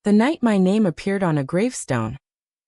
The night my name appeared on a gravestone,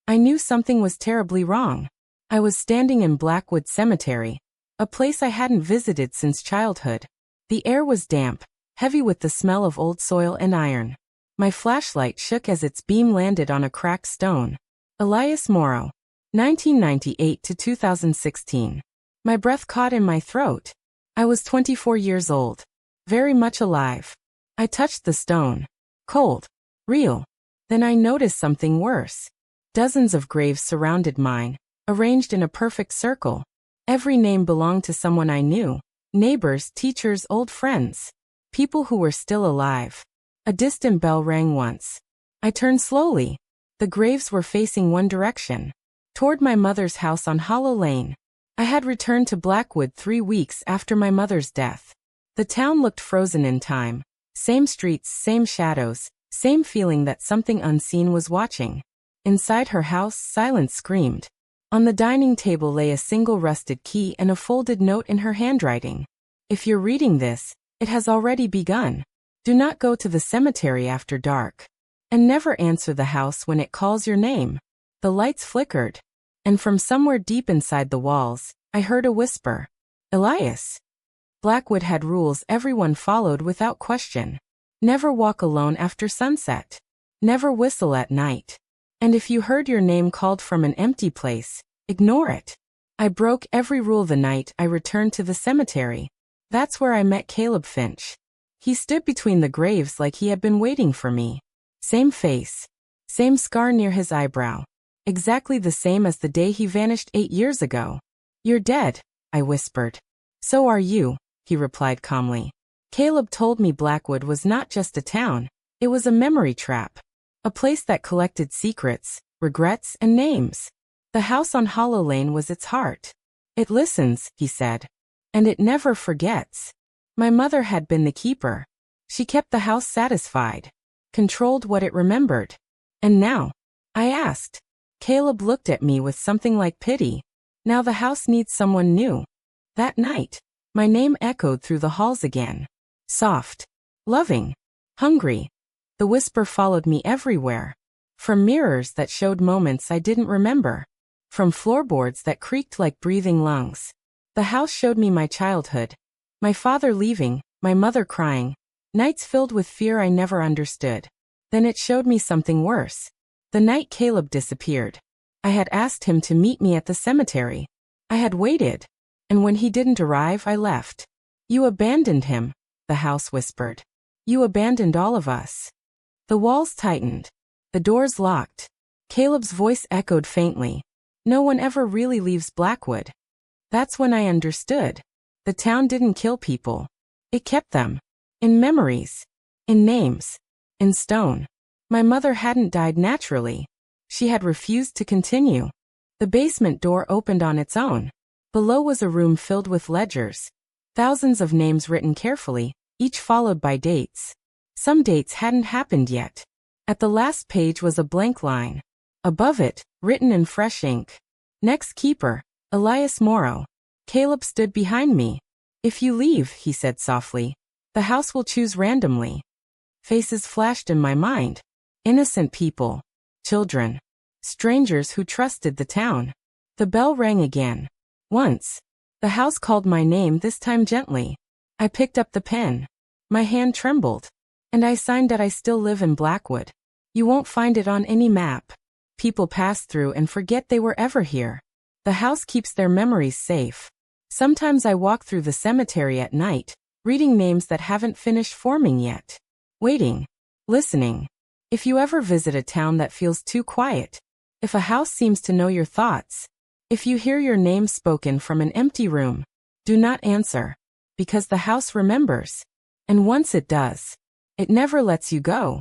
I knew something was terribly wrong. I was standing in Blackwood Cemetery, a place I hadn't visited since childhood. The air was damp, heavy with the smell of old soil and iron. My flashlight shook as its beam landed on a cracked stone. Elias, 1998 to 2016. My breath caught in my throat. I was 24 years old. Very much alive. I touched the stone. Cold. Real. Then I noticed something worse. Dozens of graves surrounded mine, arranged in a perfect circle. Every name belonged to someone I knew. Neighbors, teachers, old friends. People who were still alive. A distant bell rang once. I turned slowly. The graves were facing one direction. Toward my mother's house on Hollow Lane. I had returned to Blackwood 3 weeks after my mother's death. The town looked frozen in time. Same streets, same shadows, same feeling that something unseen was watching. Inside her house, silence screamed. On the dining table lay a single rusted key and a folded note in her handwriting. If you're reading this, it has already begun. Do not go to the cemetery after dark. And never answer the house when it calls your name. The lights flickered. And from somewhere deep inside the walls, I heard a whisper. Elias. Blackwood had rules everyone followed without question. Never walk alone after sunset. Never whistle at night. And if you heard your name called from an empty place, ignore it. I broke every rule the night I returned to the cemetery. That's where I met Caleb Finch. He stood between the graves like he had been waiting for me. Same face. Same scar near his eyebrow. Exactly the same as the day he vanished 8 years ago. You're dead, I whispered. So are you, he replied calmly. Caleb told me Blackwood was not just a town, it was a memory trap. A place that collected secrets, regrets, and names. The house on Hollow Lane was its heart. It listens, he said. And it never forgets. My mother had been the keeper. She kept the house satisfied. Controlled what it remembered. And now? I asked. Caleb looked at me with something like pity. Now the house needs someone new. That night, my name echoed through the halls again. Soft. Loving. Hungry. The whisper followed me everywhere. From mirrors that showed moments I didn't remember. From floorboards that creaked like breathing lungs. The house showed me my childhood. My father leaving, my mother crying. Nights filled with fear I never understood. Then it showed me something worse. The night Caleb disappeared. I had asked him to meet me at the cemetery. I had waited. And when he didn't arrive, I left. You abandoned him, the house whispered. You abandoned all of us. The walls tightened. The doors locked. Caleb's voice echoed faintly. No one ever really leaves Blackwood. That's when I understood. The town didn't kill people. It kept them. In memories. In names. In stone. My mother hadn't died naturally. She had refused to continue. The basement door opened on its own. Below was a room filled with ledgers. Thousands of names written carefully, each followed by dates. Some dates hadn't happened yet. At the last page was a blank line. Above it, written in fresh ink. Next keeper, Elias. Caleb stood behind me. If you leave, he said softly, the house will choose randomly. Faces flashed in my mind. Innocent people. Children. Strangers who trusted the town. The bell rang again. Once. The house called my name, this time gently. I picked up the pen. My hand trembled. And I signed that I still live in Blackwood. You won't find it on any map. People pass through and forget they were ever here. The house keeps their memories safe. Sometimes I walk through the cemetery at night, reading names that haven't finished forming yet. Waiting. Listening. If you ever visit a town that feels too quiet, if a house seems to know your thoughts, if you hear your name spoken from an empty room, do not answer, because the house remembers. And once it does, it never lets you go.